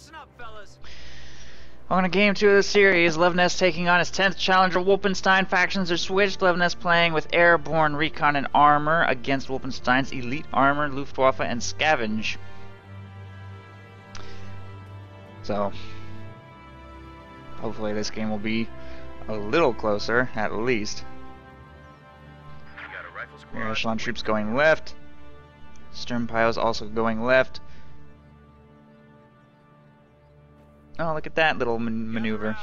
Listen up, fellas. On to game 2 of the series, Luvnest taking on his 10th challenger. Wulpenstein factions are switched. Luvnest playing with airborne recon and armor against Wulpenstein's elite armor, Luftwaffe, and scavenge. So, hopefully this game will be a little closer, at least. Rear echelon troops going left. Stern piles also going left. Oh, look at that little maneuver.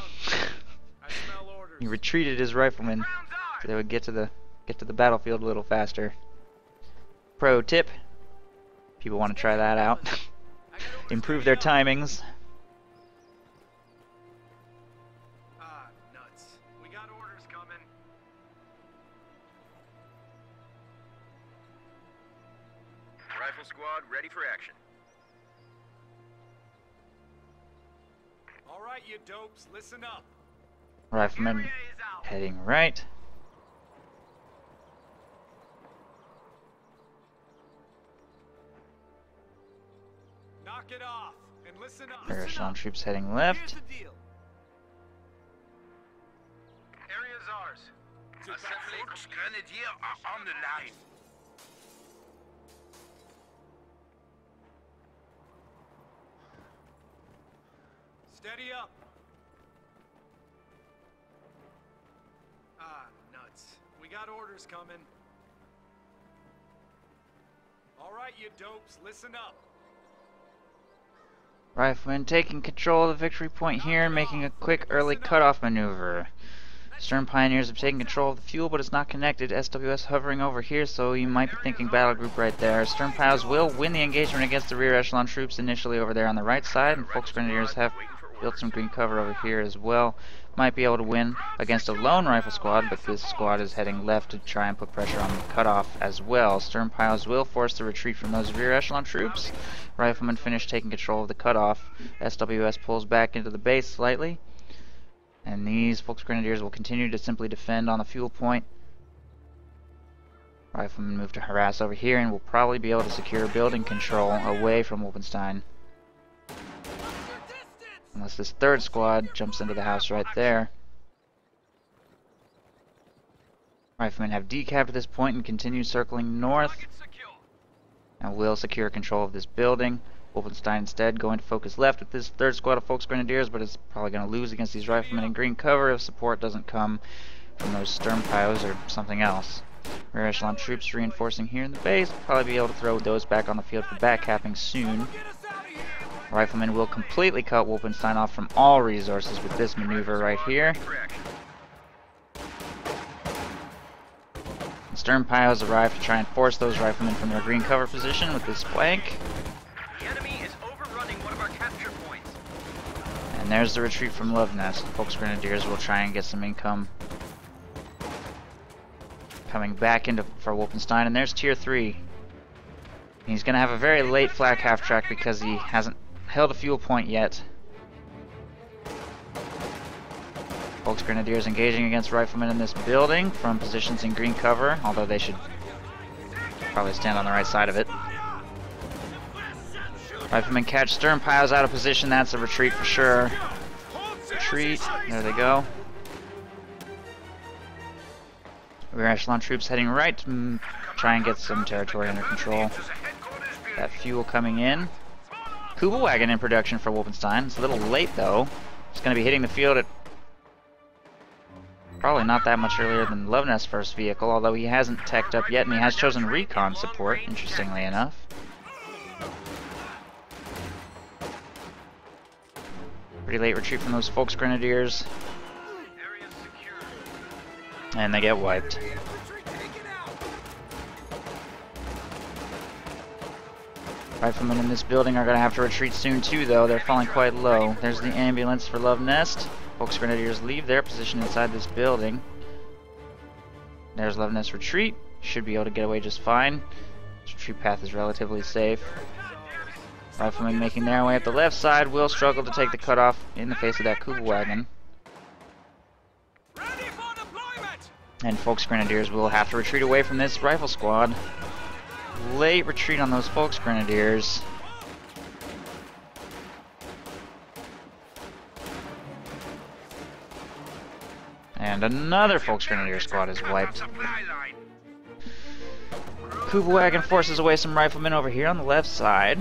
He retreated his riflemen so they would get to the battlefield a little faster. Pro tip: people want to try that out. Improve their timings. Nuts. We got orders coming. Rifle squad ready for action. All right, you dopes, listen up. Riflemen heading right. Knock it off and listen up. Rear echelon troops heading left. Here's the deal. Area's ours. Assembly Grenadier are on the line. Steady up. Nuts. We got orders coming. All right, you dopes, listen up. Riflemen taking control of the victory point here and making a quick early cutoff maneuver. Stern Pioneers have taken control of the fuel, but it's not connected. SWS hovering over here, so you might be thinking battle group right there. Stern Piles will win the engagement against the rear echelon troops initially over there on the right side, and Volksgrenadiers have built some green cover over here as well. Might be able to win against a lone rifle squad, but this squad is heading left to try and put pressure on the cutoff as well. Stern Piles will force the retreat from those rear echelon troops. Riflemen finish taking control of the cutoff. SWS pulls back into the base slightly. And these Volksgrenadiers will continue to simply defend on the fuel point. Riflemen move to harass over here and will probably be able to secure building control away from Wulpenstein. Unless this third squad jumps into the house right there. Riflemen have decapped at this point and continue circling north. And will secure control of this building. Wulpenstein instead going to focus left with this third squad of Volksgrenadiers, but is probably going to lose against these riflemen in green cover if support doesn't come from those Stern Piles or something else. Rear echelon troops reinforcing here in the base. Will probably be able to throw those back on the field for backcapping soon. Riflemen will completely cut Wulpenstein off from all resources with this maneuver right here. And Stern Piles arrive to try and force those riflemen from their green cover position with this flank. The enemy is overrunning one of our capture points. And there's the retreat from Luvnest. Volksgrenadiers will try and get some income coming back into for Wulpenstein, and there's tier 3. He's going to have a very late flak half track because he hasn't held a fuel point yet. Volksgrenadiers engaging against riflemen in this building from positions in green cover, although they should probably stand on the right side of it. Riflemen catch Stern Piles out of position. That's a retreat for sure. Retreat. There they go. Rear echelon troops heading right to try and get some territory under control. That fuel coming in. Kubelwagen in production for Wulpenstein. It's a little late though. It's going to be hitting the field at probably not that much earlier than Luvnest's first vehicle, although he hasn't teched up yet and he has chosen recon support, interestingly enough. Pretty late retreat from those Volksgrenadiers. And they get wiped. Riflemen in this building are going to have to retreat soon too, though. They're falling quite low. There's the ambulance for Luvnest. Volksgrenadiers leave their position inside this building. There's Luvnest's retreat. Should be able to get away just fine. This retreat path is relatively safe. Riflemen making their way up the left side will struggle to take the cutoff in the face of that Kubelwagen. And Volksgrenadiers will have to retreat away from this rifle squad. Late retreat on those Volksgrenadiers. And another Volksgrenadier squad is wiped. Supply line. Kugelwagen forces away some riflemen over here on the left side.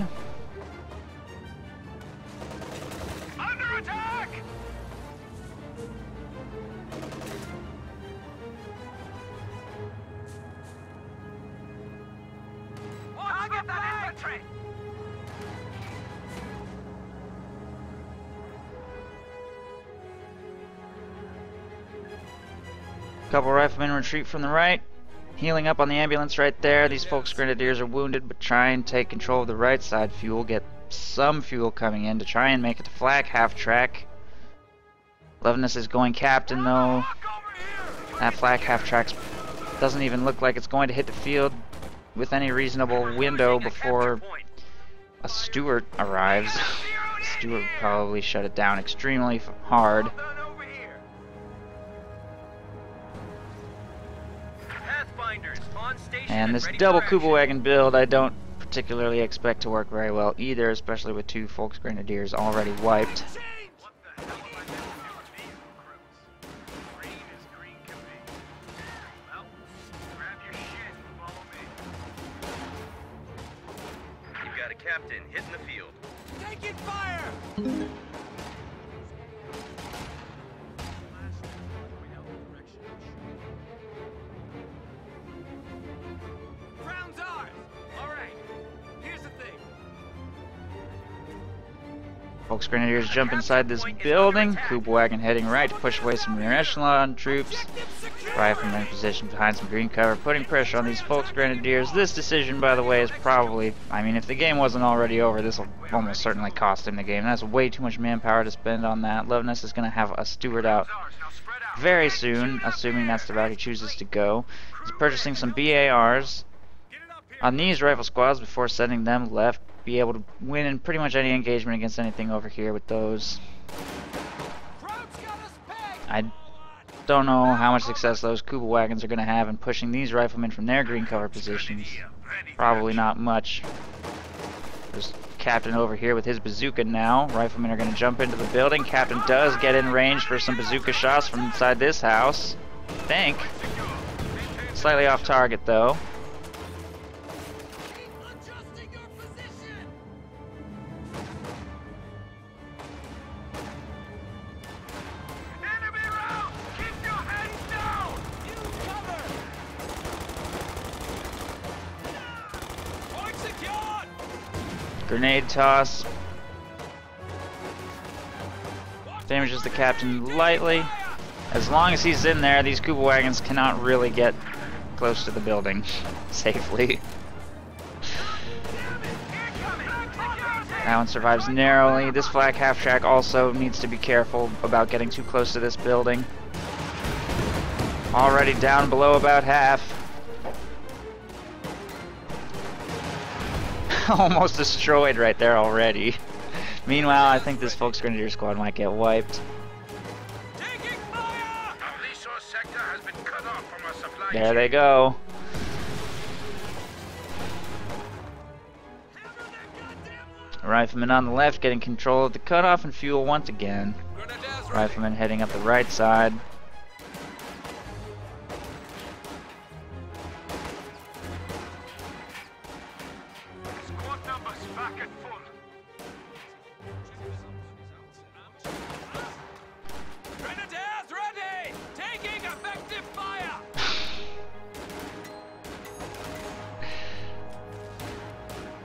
Under attack! Target that infantry. Couple riflemen retreat from the right. Healing up on the ambulance right there. These Volksgrenadiers are wounded, but try and take control of the right side fuel. Get some fuel coming in to try and make it to flag half track. Luvnest is going captain though. That flag half track doesn't even look like it's going to hit the field with any reasonable window before a Stewart arrives. Stewart probably shut it down extremely hard. And this double Kugelwagen build I don't particularly expect to work very well either, especially with two Volksgrenadiers already wiped. You've got a captain hitting the field. Taking fire! Ground's ours! Alright, here's the thing. Volksgrenadiers jump inside this building. Kugelwagen heading right to push away some rear echelon troops. Riflemen in position behind some green cover, putting pressure on these Volksgrenadiers. This decision, by the way, is probably... I mean, if the game wasn't already over, this will almost certainly cost him the game. That's way too much manpower to spend on that. Luvnest is going to have a Stewart out very soon, assuming that's the route he chooses to go. He's purchasing some BARs on these rifle squads before sending them left. Be able to win in pretty much any engagement against anything over here with those. I don't know how much success those Kugelwagens are going to have in pushing these riflemen from their green cover positions. Probably not much. There's Captain over here with his bazooka now. Riflemen are going to jump into the building. Captain does get in range for some bazooka shots from inside this house. I think. Slightly off target though. Grenade toss. Damages the captain lightly. As long as he's in there, these Kugelwagens cannot really get close to the building safely. That one survives narrowly. This flag half track also needs to be careful about getting too close to this building. Already down below about half. Almost destroyed right there already. Meanwhile, I think this Volksgrenadier squad might get wiped. There they go. Rifleman on the left getting control of the cutoff and fuel once again. Rifleman heading up the right side.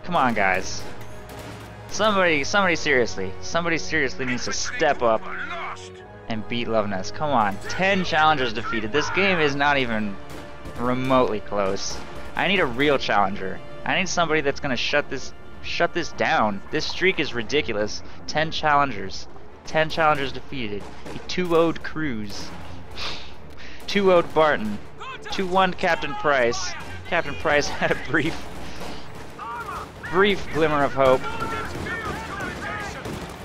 Come on, guys. Somebody seriously needs to step up and beat Luvnest. Come on, 10 challengers defeated. This game is not even remotely close. I need a real challenger. I need somebody that's gonna shut this down. This streak is ridiculous. 10 challengers. 10 challengers defeated. He 2-0'd Cruz. 2-0'd Barton. 2-1 Captain Price. Captain Price had a brief glimmer of hope.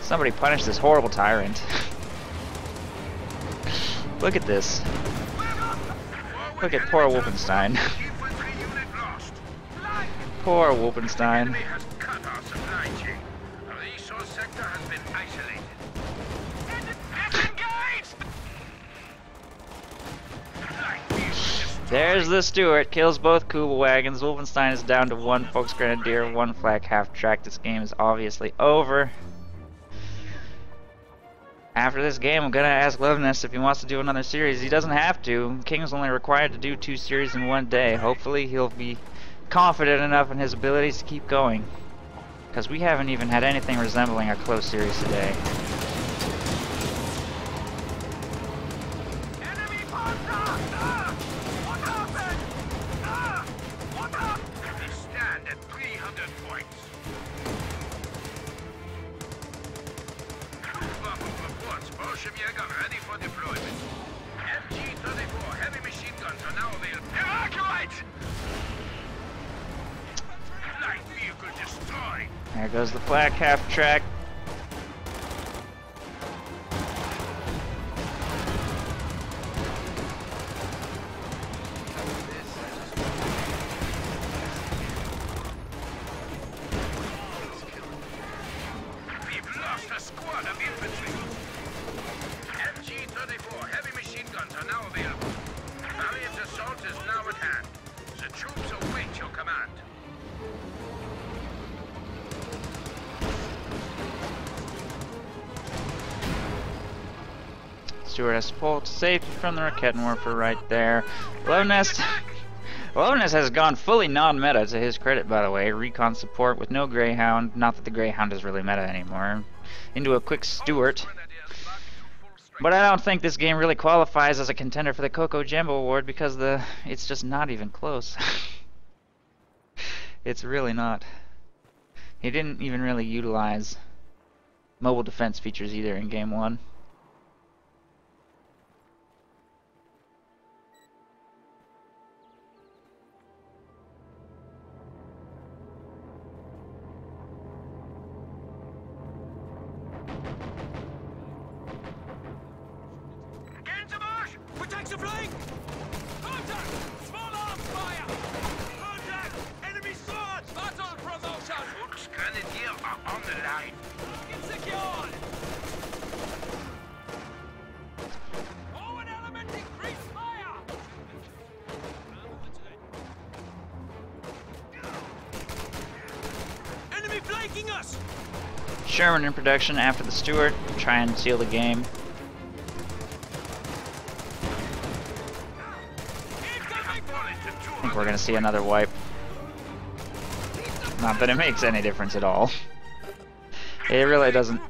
Somebody punish this horrible tyrant. Look at this. Look at poor Wulpenstein. Poor Wulpenstein. There's the Stuart, kills both Kubel wagons. Wulpenstein is down to 1 Volksgrenadier, 1 flak half-track. This game is obviously over. After this game, I'm gonna ask Luvnest if he wants to do another series. He doesn't have to. King's only required to do 2 series in 1 day. Hopefully he'll be confident enough in his abilities to keep going. Because we haven't even had anything resembling a close series today. Enemy Panzer! What happened? What happened? We stand at 300 points. Luftwaffe reports Bolshevik ready for deployment. MG-34 heavy machine guns are now available. Evacuate! Light vehicle destroyed. There goes the flak half-track. We've lost a squad of infantry. MG-34 heavy machine guns are now available. Valiant assault is now at hand. The troops await your command. Stuart has to pull to safety from the Rakettenwerfer right there. Luvnest has gone fully non-meta to his credit, by the way. Recon support with no Greyhound. Not that the Greyhound is really meta anymore. Into a quick Stuart. But I don't think this game really qualifies as a contender for the Coco Jumbo Award because it's just not even close. It's really not. He didn't even really utilize mobile defense features either in Game 1. Protect the flank! Contact! Small arms fire! Contact! Enemy swords! Battle promotion! Volksgrenadier are on the line. Get secured! Forward element increase fire! Enemy flanking us! Sherman in production after the Stuart. Try and seal the game. I think we're gonna see another wipe. Not that it makes any difference at all. It really doesn't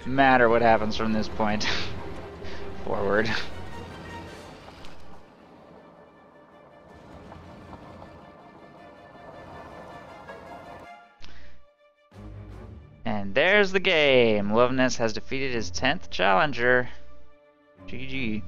matter what happens from this point forward. And there's the game. Luvnest has defeated his 10th challenger. GG.